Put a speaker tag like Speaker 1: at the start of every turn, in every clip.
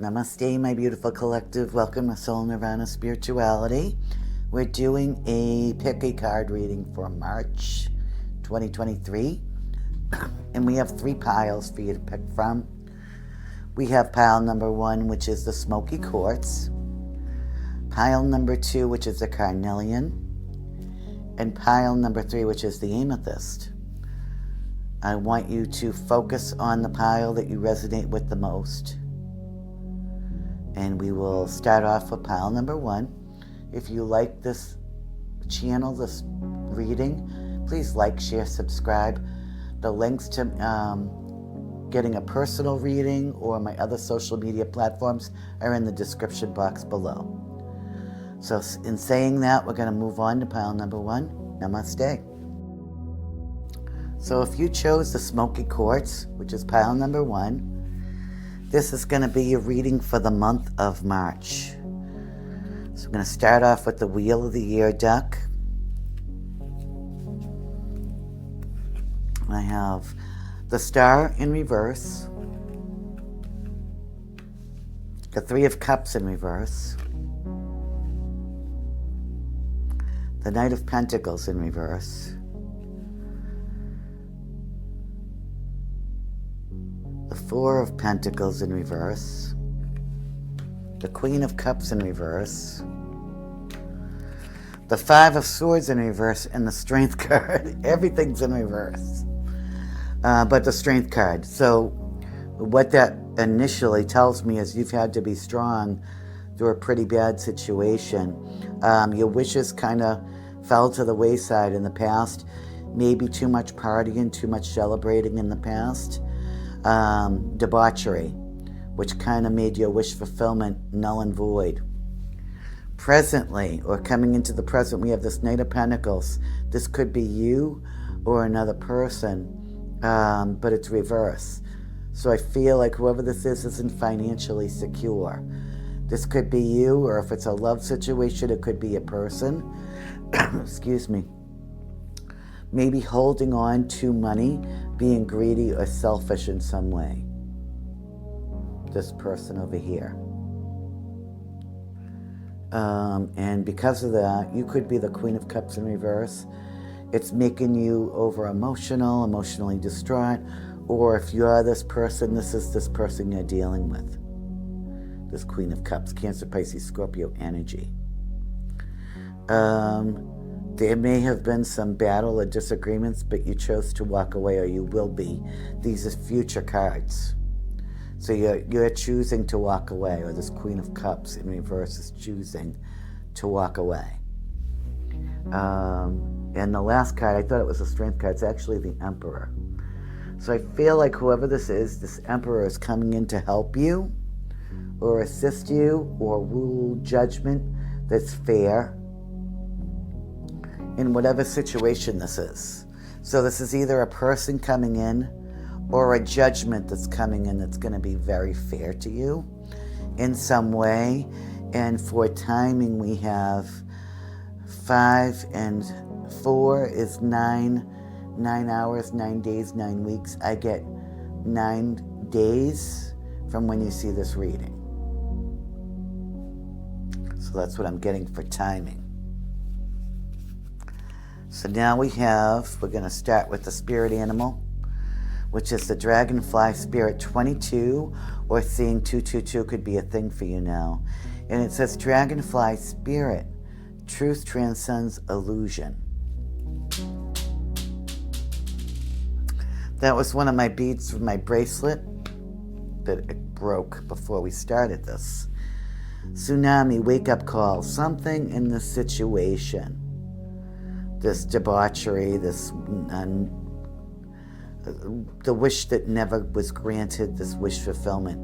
Speaker 1: Namaste, my beautiful collective. Welcome to Soul Nirvana Spirituality. We're doing a pick a card reading for March 2023. And we have 3 piles for you to pick from. We have pile number 1, which is the Smoky Quartz. Pile number 2, which is the Carnelian. And pile number 3, which is the Amethyst. I want you to focus on the pile that you resonate with the most. And we will start off with pile number 1. If you like this channel, this reading, please like, share, subscribe. The links to getting a personal reading or my other social media platforms are in the description box below. So in saying that, we're going to move on to pile number 1. Namaste. So if you chose the Smoky Quartz, which is pile number 1, this is going to be your reading for the month of March. So I'm going to start off with the Wheel of the Year deck. I have the Star in reverse, the 3 of Cups in reverse, the Knight of Pentacles in reverse, the 4 of Pentacles in reverse, the Queen of Cups in reverse, the 5 of Swords in reverse, and the Strength card. Everything's in reverse, but the Strength card. So what that initially tells me is you've had to be strong through a pretty bad situation. Your wishes kind of fell to the wayside in the past. Maybe too much partying, too much celebrating in the past. Debauchery, which kind of made your wish fulfillment null and void. Presently, or coming into the present, we have this Knight of Pentacles. This could be you or another person, but it's reverse. So I feel like whoever this is isn't financially secure. This could be you, or if it's a love situation, it could be a person. Excuse me. Maybe holding on to money, being greedy or selfish in some way. This person over here. And because of that, you could be the Queen of Cups in reverse. It's making you over emotional, emotionally distraught. Or if you are this person, this is this person you're dealing with. This Queen of Cups, Cancer, Pisces, Scorpio energy. There may have been some battle or disagreements, but you chose to walk away, or you will be. These are future cards. So you're choosing to walk away, or this Queen of Cups in reverse is choosing to walk away. And the last card, I thought it was a Strength card. It's actually the Emperor. So I feel like whoever this is, this Emperor is coming in to help you, or assist you, or rule judgment that's fair in whatever situation this is. So this is either a person coming in or a judgment that's coming in that's going to be very fair to you in some way. And for timing, we have 5 and 4 is 9 hours, 9 days, 9 weeks. I get 9 days from when you see this reading. So that's what I'm getting for timing. So now we're going to start with the spirit animal, which is the Dragonfly Spirit 22, or seeing 222 could be a thing for you now. And it says, Dragonfly Spirit, truth transcends illusion. That was one of my beads from my bracelet that it broke before we started this. Tsunami, wake-up call, something in this situation. This debauchery, this the wish that never was granted, this wish fulfillment,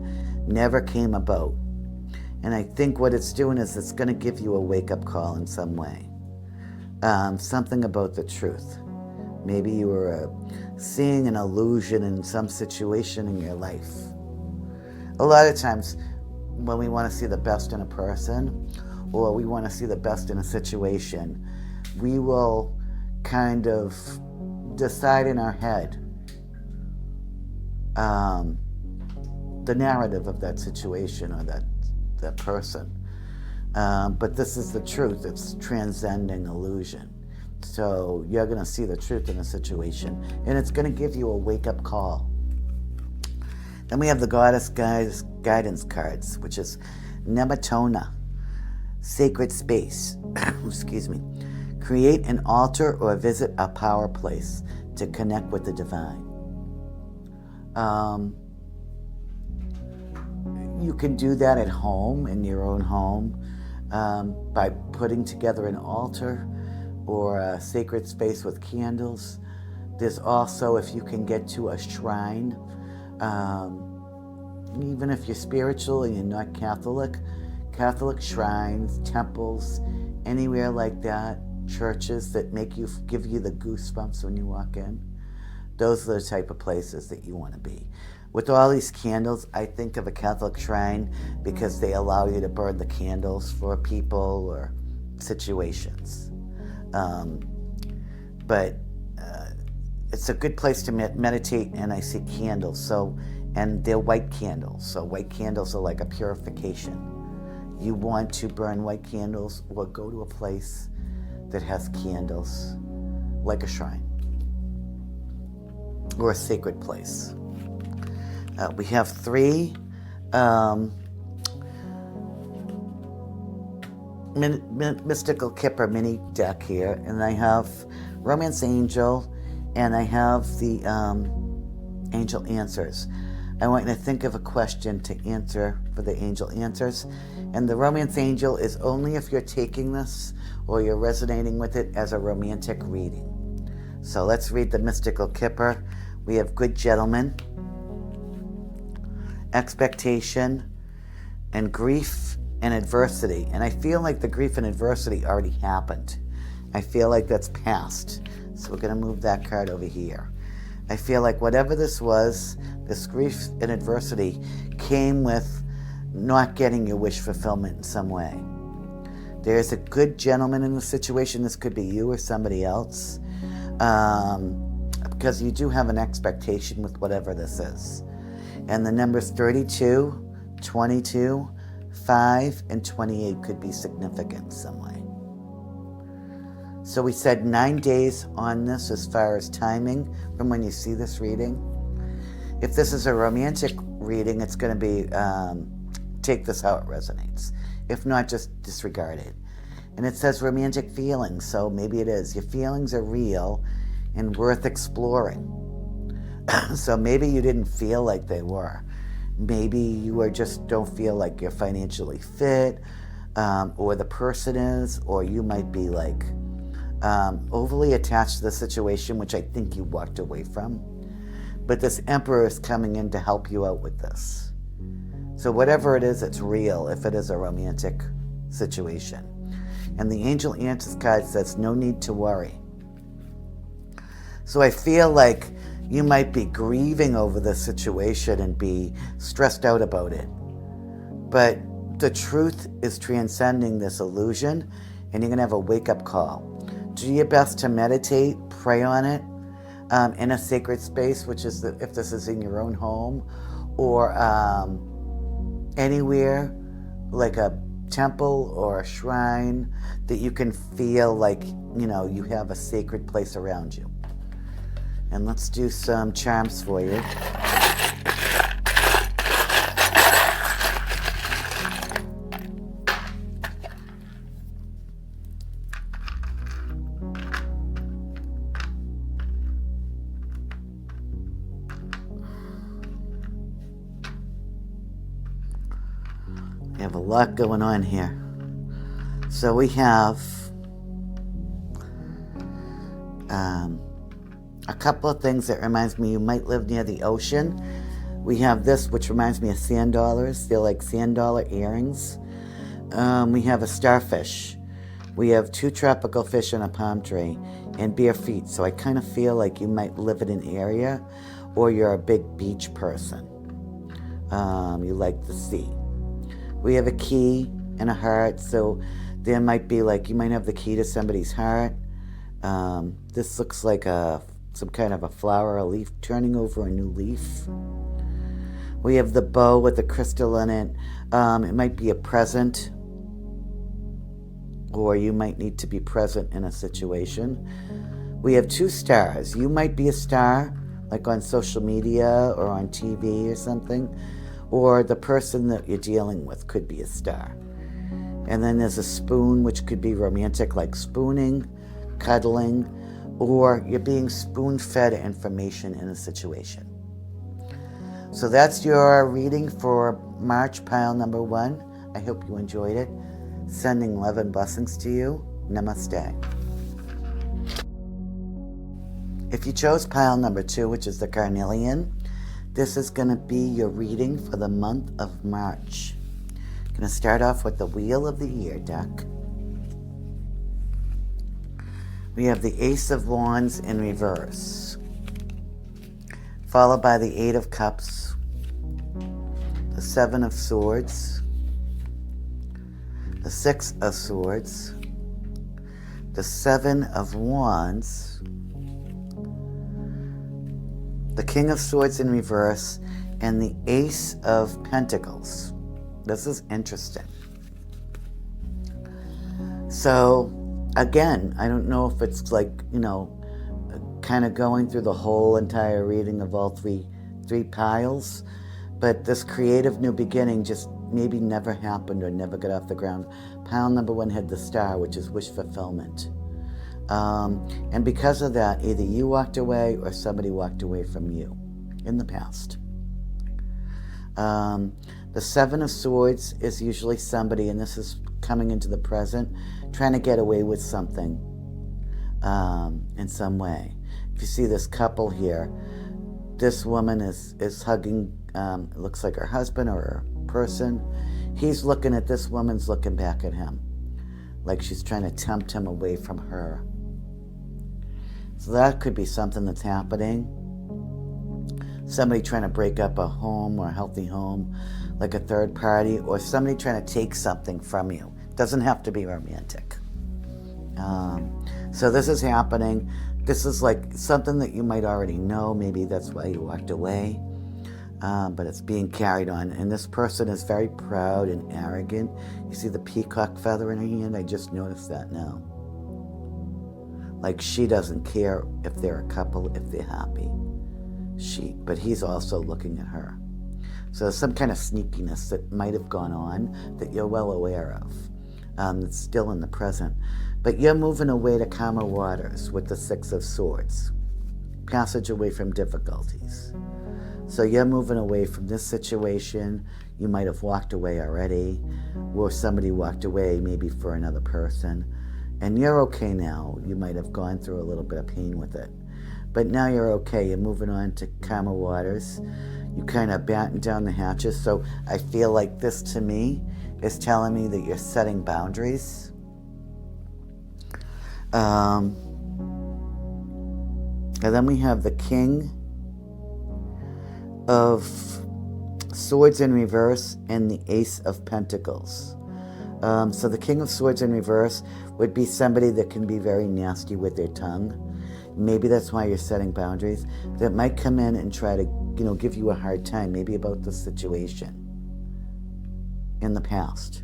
Speaker 1: never came about. And I think what it's doing is it's going to give you a wake-up call in some way. Something about the truth. Maybe you were seeing an illusion in some situation in your life. A lot of times when we want to see the best in a person, or we want to see the best in a situation, we will kind of decide in our head the narrative of that situation or that person. But this is the truth. It's transcending illusion. So you're going to see the truth in a situation, and it's going to give you a wake-up call. Then we have the Goddess Guidance cards, which is Nematona, sacred space. Excuse me. Create an altar or visit a power place to connect with the divine. You can do that at home, in your own home, by putting together an altar or a sacred space with candles. There's also, if you can get to a shrine, even if you're spiritual and you're not Catholic shrines, temples, anywhere like that, churches that give you the goosebumps when you walk in, those are the type of places that you want to be. With all these candles, I think of a Catholic shrine because they allow you to burn the candles for people or situations. But it's a good place to meditate, and I see candles. And they're white candles. So white candles are like a purification. You want to burn white candles or go to a place that has candles, like a shrine or a sacred place. We have 3 Mystical Kipper mini deck here, and I have Romance Angel, and I have the Angel Answers. I want you to think of a question to answer for the Angel Answers, and the Romance Angel is only if you're taking this or you're resonating with it as a romantic reading. So let's read the Mystical Kipper. We have Good Gentleman, Expectation, and Grief and Adversity. And I feel like the grief and adversity already happened. I feel like that's past. So we're going to move that card over here. I feel like whatever this was, this grief and adversity came with not getting your wish fulfillment in some way. There's a good gentleman in the situation. This could be you or somebody else. Because you do have an expectation with whatever this is. And the numbers 32, 22, 5, and 28 could be significant in some way. So we said 9 days on this as far as timing from when you see this reading. If this is a romantic reading, it's going to be take this how it resonates. If not, just disregard it. And it says romantic feelings, so maybe it is. Your feelings are real and worth exploring. So maybe you didn't feel like they were. Maybe you just don't feel like you're financially fit, or the person is, or you might be like overly attached to the situation, which I think you walked away from. But this Emperor is coming in to help you out with this. So whatever it is, it's real if it is a romantic situation. And the Angel Answers card says, no need to worry. So I feel like you might be grieving over this situation and be stressed out about it. But the truth is transcending this illusion, and you're going to have a wake-up call. Do your best to meditate, pray on it in a sacred space, which is if this is in your own home or anywhere like a temple or a shrine that you can feel like, you have a sacred place around you. And let's do some charms for you. We have a lot going on here. So we have a couple of things that reminds me you might live near the ocean. We have this, which reminds me of sand dollars. They're like sand dollar earrings. We have a starfish. We have 2 tropical fish on a palm tree and bare feet. So I kind of feel like you might live in an area, or you're a big beach person. You like the sea. We have a key and a heart. So there might be like, you might have the key to somebody's heart. This looks like some kind of a flower, a leaf, turning over a new leaf. We have the bow with the crystal in it. It might be a present, or you might need to be present in a situation. We have 2 stars. You might be a star, like on social media or on TV or something, or the person that you're dealing with could be a star. And then there's a spoon, which could be romantic, like spooning, cuddling, or you're being spoon-fed information in a situation. So that's your reading for March, pile number 1. I hope you enjoyed it. Sending love and blessings to you. Namaste. If you chose pile number 2, which is the carnelian, this is going to be your reading for the month of March. I'm going to start off with the Wheel of the Year deck. We have the Ace of Wands in reverse, followed by the 8 of Cups, the 7 of Swords, the 6 of Swords, the 7 of Wands, the King of Swords in reverse, and the Ace of Pentacles. This is interesting. So, again, I don't know if it's like, kind of going through the whole entire reading of all three piles, but this creative new beginning just maybe never happened or never got off the ground. Pile number 1 had the star, which is wish fulfillment. And because of that, either you walked away or somebody walked away from you in the past. The 7 of Swords is usually somebody, and this is coming into the present, trying to get away with something in some way. If you see this couple here, this woman is hugging, it looks like her husband or her person. He's looking at this woman's looking back at him, like she's trying to tempt him away from her. So that could be something that's happening. Somebody trying to break up a home or a healthy home, like a third party, or somebody trying to take something from you. Doesn't have to be romantic. So this is happening. This is like something that you might already know. Maybe that's why you walked away. But it's being carried on. And this person is very proud and arrogant. You see the peacock feather in her hand? I just noticed that now. Like she doesn't care if they're a couple, if they're happy. But he's also looking at her. So there's some kind of sneakiness that might have gone on that you're well aware of. It's still in the present. But you're moving away to calmer waters with the 6 of Swords. Passage away from difficulties. So you're moving away from this situation. You might have walked away already, or somebody walked away maybe for another person. And you're okay now. You might have gone through a little bit of pain with it. But now you're okay. You're moving on to calmer waters. You kind of batten down the hatches. So I feel like this to me is telling me that you're setting boundaries. And then we have the King of Swords in reverse and the Ace of Pentacles. So the King of Swords in reverse would be somebody that can be very nasty with their tongue. Maybe that's why you're setting boundaries. That might come in and try to, give you a hard time, maybe about the situation in the past.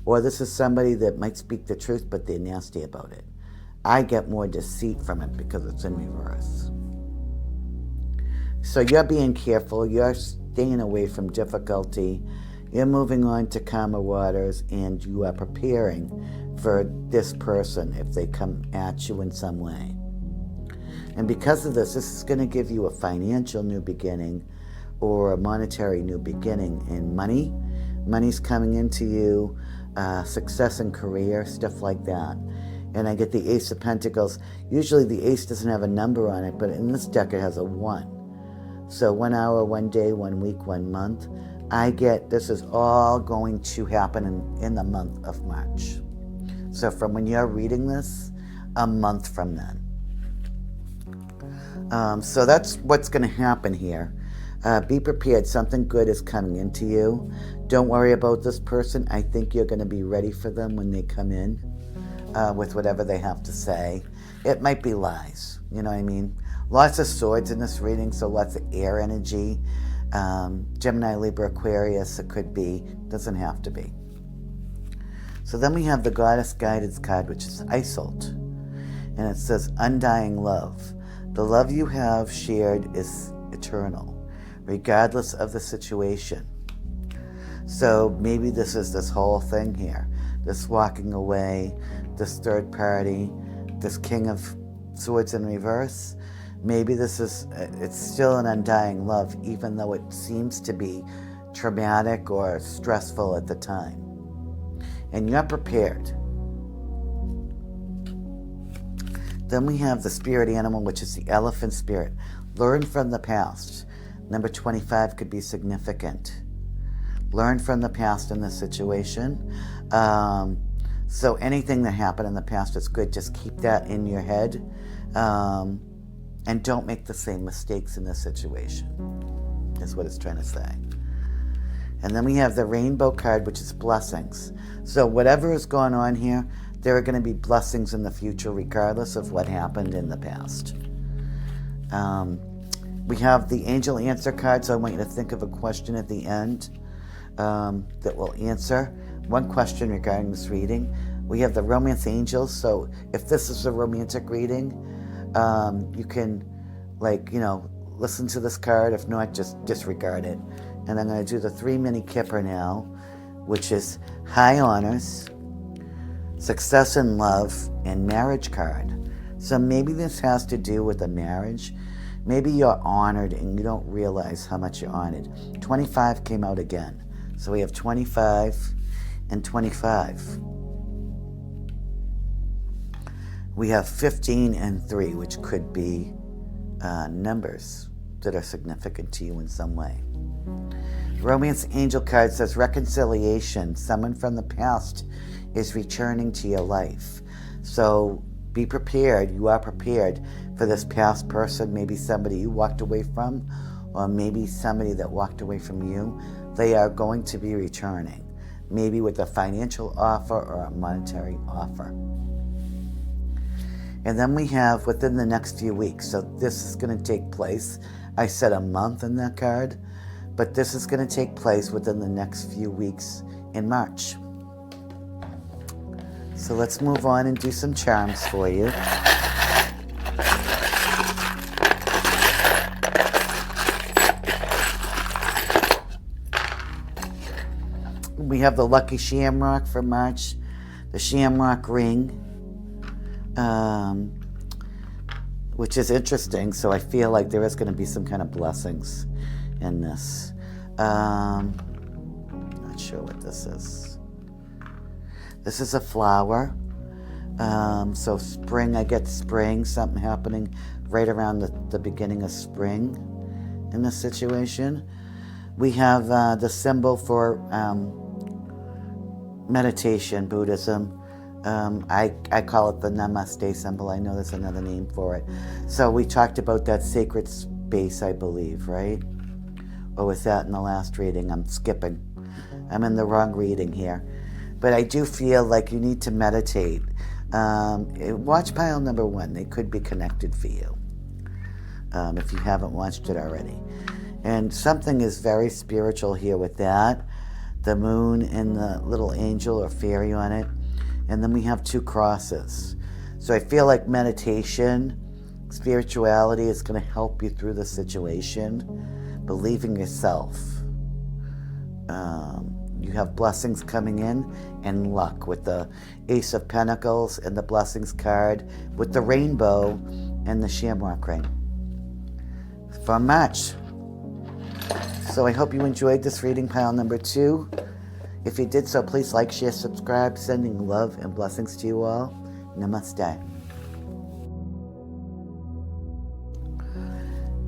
Speaker 1: Or this is somebody that might speak the truth, but they're nasty about it. I get more deceit from it because it's in reverse. So you're being careful. You're staying away from difficulty. You're moving on to calmer waters, and you are preparing for this person if they come at you in some way. And because of this is going to give you a financial new beginning or a monetary new beginning in money. Money's coming into you, success in career, stuff like that. And I get the Ace of Pentacles. Usually the Ace doesn't have a number on it, but in this deck it has a 1. So 1 hour, 1 day, 1 week, 1 month. I get this is all going to happen in the month of March. So from when you're reading this, a month from then. So that's what's going to happen here. Be prepared. Something good is coming into you. Don't worry about this person. I think you're going to be ready for them when they come in with whatever they have to say. It might be lies. You know what I mean? Lots of swords in this reading, so lots of air energy. Gemini, Libra, Aquarius, it could be, doesn't have to be. So then we have the Goddess Guidance card, which is Isolt. And it says, undying love. The love you have shared is eternal, regardless of the situation. So maybe this is this whole thing here. This walking away, this third party, this King of Swords in reverse. Maybe this is, it's still an undying love, even though it seems to be traumatic or stressful at the time. And you're prepared. Then we have the spirit animal, which is the elephant spirit. Learn from the past. Number 25 could be significant. Learn from the past in this situation. So anything that happened in the past is good. Just keep that in your head. And don't make the same mistakes in this situation, is what it's trying to say. And then we have the rainbow card, which is blessings. So whatever is going on here, there are going to be blessings in the future, regardless of what happened in the past. We have the angel answer card, so I want you to think of a question at the end that will answer one question regarding this reading. We have the romance angels, so if this is a romantic reading, you can, listen to this card. If not, just disregard it. And I'm going to do the 3 mini kipper now, which is high honors, success in love, and marriage card. So maybe this has to do with a marriage. Maybe you're honored and you don't realize how much you're honored. 25 came out again. So we have 25 and 25. We have 15 and 3, which could be numbers that are significant to you in some way. Romance angel card says reconciliation. Someone from the past is returning to your life. So be prepared. You are prepared for this past person, maybe somebody you walked away from, or maybe somebody that walked away from you. They are going to be returning, maybe with a financial offer or a monetary offer. And then we have within the next few weeks. So this is going to take place. I said a month in that card, but this is going to take place within the next few weeks in March. So let's move on and do some charms for you. We have the Lucky Shamrock for March, the Shamrock Ring, which is interesting. So I feel like there is going to be some kind of blessings in this. Not sure what this is. This is a flower. So spring, I get spring, something happening right around the beginning of spring in this situation. We have the symbol for meditation, Buddhism. I call it the Namaste symbol. I know there's another name for it. So we talked about that sacred space, I believe, right? Or was that in the last reading? I'm skipping. I'm in the wrong reading here. But I do feel like you need to meditate. Watch pile number 1. They could be connected for you if you haven't watched it already. And something is very spiritual here with that. The moon and the little angel or fairy on it. And then we have 2 crosses. So I feel like meditation, spirituality is going to help you through the situation. Believe in yourself. You have blessings coming in and luck with the Ace of Pentacles and the Blessings card with the rainbow and the Shamrock ring for March. So I hope you enjoyed this reading, pile number 2. If you did so, please like, share, subscribe. Sending love and blessings to you all. Namaste.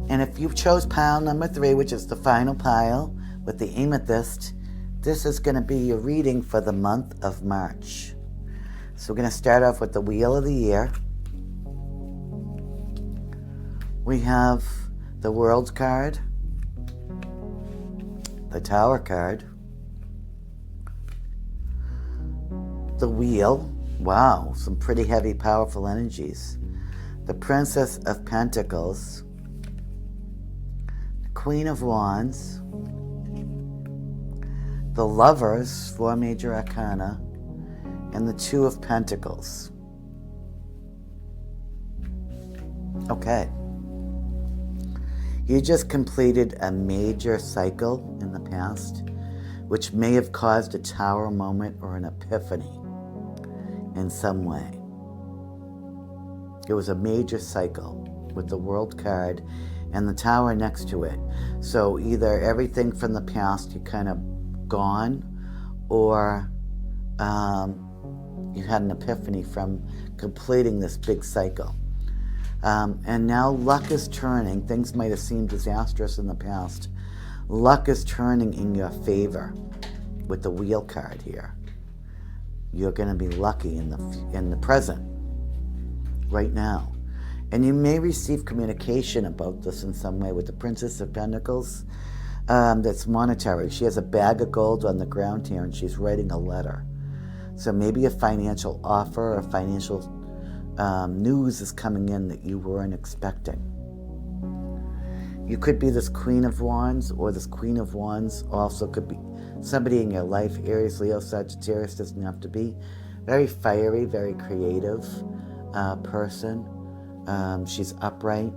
Speaker 1: And if you chose pile number 3, which is the final pile with the amethyst, this is going to be your reading for the month of March. So we're going to start off with the Wheel of the Year. We have the World card, the Tower card, the Wheel. Wow, some pretty heavy, powerful energies. The Princess of Pentacles, Queen of Wands, the Lovers, 4 major arcana, and the Two of Pentacles. Okay. You just completed a major cycle in the past, which may have caused a tower moment or an epiphany in some way. It was a major cycle with the World card and the tower next to it. So either everything from the past you kind of gone, or you had an epiphany from completing this big cycle. And now luck is turning. Things might have seemed disastrous in the past. Luck is turning in your favor with the Wheel card here. You're going to be lucky in the present, right now. And you may receive communication about this in some way with the Princess of Pentacles. That's monetary. She has a bag of gold on the ground here, and she's writing a letter. So maybe a financial offer or financial news is coming in that you weren't expecting. You could be this Queen of Wands, or this Queen of Wands also could be somebody in your life. Aries, Leo, Sagittarius, doesn't have to be. Very fiery, very creative person. She's upright,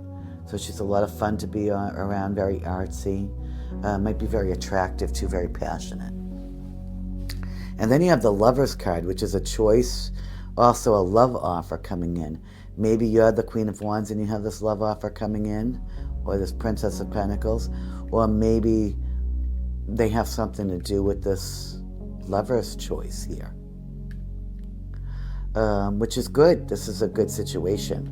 Speaker 1: so she's a lot of fun to be around, very artsy. Might be very attractive too, very passionate. And then you have the Lovers card, which is a choice, also a love offer coming in. Maybe you're the Queen of Wands and you have this love offer coming in, or this Princess of Pentacles, or maybe they have something to do with this Lover's choice here, which is good. This is a good situation.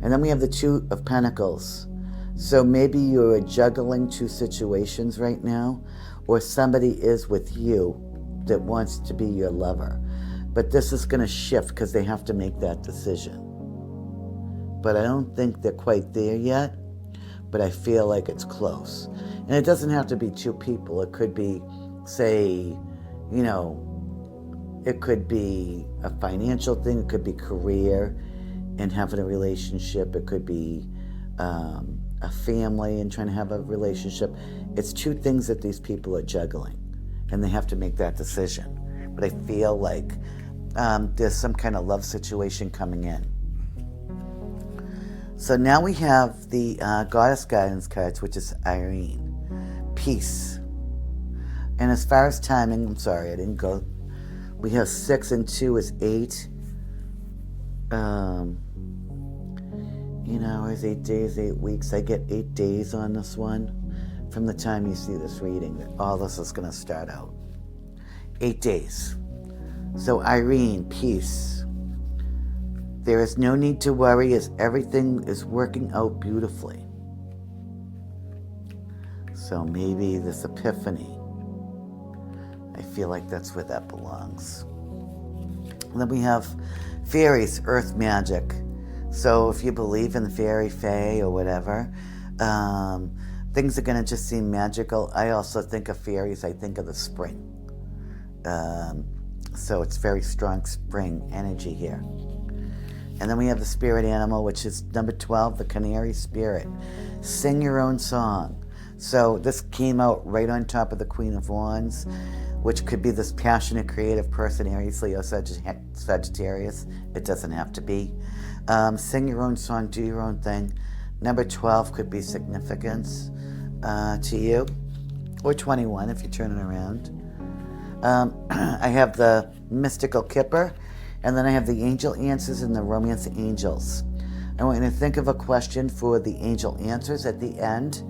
Speaker 1: And then we have the Two of Pentacles. So maybe you're juggling two situations right now, or somebody is with you that wants to be your lover. But this is going to shift because they have to make that decision. But I don't think they're quite there yet, but I feel like it's close. And it doesn't have to be two people. It could be, say, it could be a financial thing. It could be career and having a relationship. It could be a family and trying to have a relationship. It's two things that these people are juggling, and they have to make that decision. But I feel like there's some kind of love situation coming in. So now we have the Goddess Guidance cards, which is Irene, Peace. And as far as timing, I'm sorry, I didn't go. We have 6 and 2 is 8. 8 hours, 8 days, 8 weeks. I get 8 days on this one. From the time you see this reading, that all this is going to start out. 8 days. So Irene, peace. There is no need to worry as everything is working out beautifully. So maybe this epiphany, I feel like that's where that belongs. And then we have fairies, earth magic. So if you believe in the fairy, fae, or whatever, things are going to just seem magical. I also think of fairies, I think of the spring. So it's very strong spring energy here. And then we have the spirit animal, which is number 12, the canary spirit. Sing your own song. So this came out right on top of the Queen of Wands, which could be this passionate, creative person, Aries, Leo, Sagittarius. It doesn't have to be. Sing your own song, do your own thing. Number 12 could be significance to you, or 21 if you turn it around. I have the mystical kipper, and then I have the angel answers and the romance angels. I want you to think of a question for the angel answers at the end.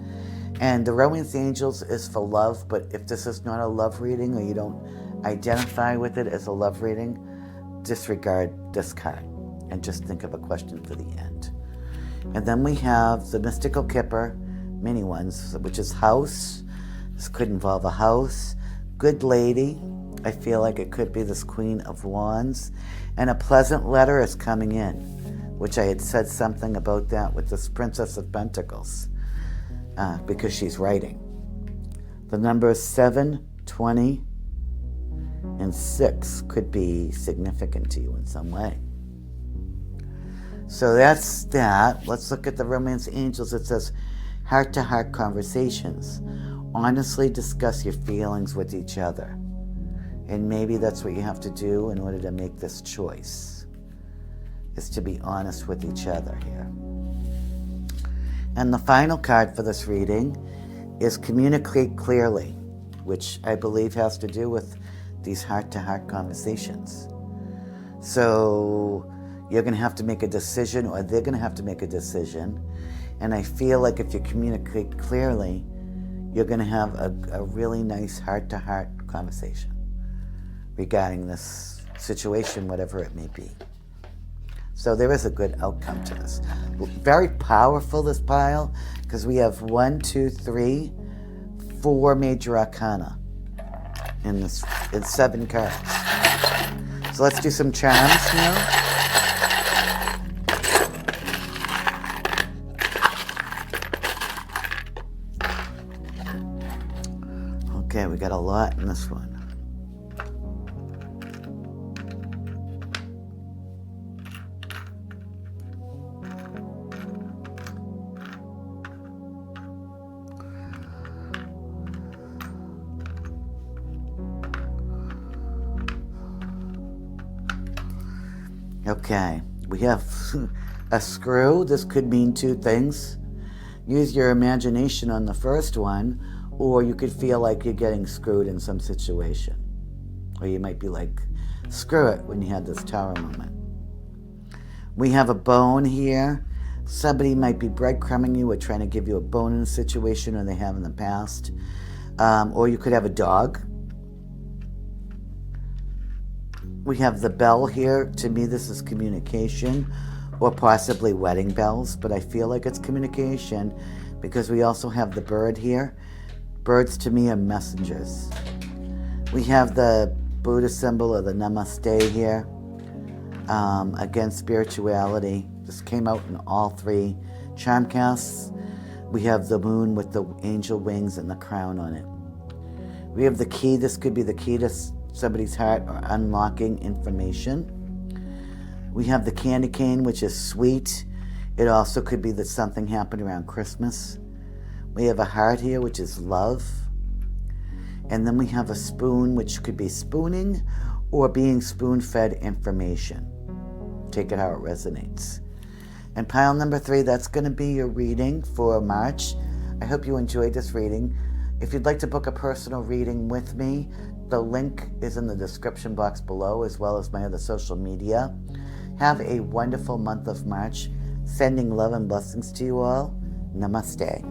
Speaker 1: And the romance angels is for love, but if this is not a love reading or you don't identify with it as a love reading, disregard this card and just think of a question for the end. And then we have the mystical kipper, many ones, which is house. This could involve a house. Good lady. I feel like it could be this Queen of Wands. And a pleasant letter is coming in, which I had said something about that with this Princess of Pentacles, because she's writing. The numbers 7, 20, and 6 could be significant to you in some way. So that's that. Let's look at the romance angels. It says, Heart-to-heart conversations. Honestly discuss your feelings with each other. And maybe that's what you have to do in order to make this choice, is to be honest with each other here. And the final card for this reading is communicate clearly, which I believe has to do with these heart-to-heart conversations. So you're going to have to make a decision, or they're going to have to make a decision. And I feel like if you communicate clearly, you're going to have a really nice heart-to-heart conversation regarding this situation, whatever it may be. So there is a good outcome to this. Very powerful, this pile, because we have 1, 2, 3, 4 major arcana in 7 cards. So let's do some charms now. Okay, we got a lot in this one. Okay, we have a screw. This could mean 2 things. Use your imagination on the first one, or you could feel like you're getting screwed in some situation. Or you might be like, screw it, when you had this tower moment. We have a bone here. Somebody might be breadcrumbing you or trying to give you a bone in a situation, or they have in the past. Or you could have a dog. We have the bell here. To me, this is communication, or possibly wedding bells, but I feel like it's communication because we also have the bird here. Birds to me are messengers. We have the Buddha symbol, or the Namaste here. Again, spirituality. This came out in all 3 charm casts. We have the moon with the angel wings and the crown on it. We have the key. This could be the key to somebody's heart, or unlocking information. We have the candy cane, which is sweet. It also could be that something happened around Christmas. We have a heart here, which is love. And then we have a spoon, which could be spooning or being spoon-fed information. Take it how it resonates. And pile number 3, that's going to be your reading for March. I hope you enjoyed this reading. If you'd like to book a personal reading with me, the link is in the description box below, as well as my other social media. Have a wonderful month of March. Sending love and blessings to you all. Namaste.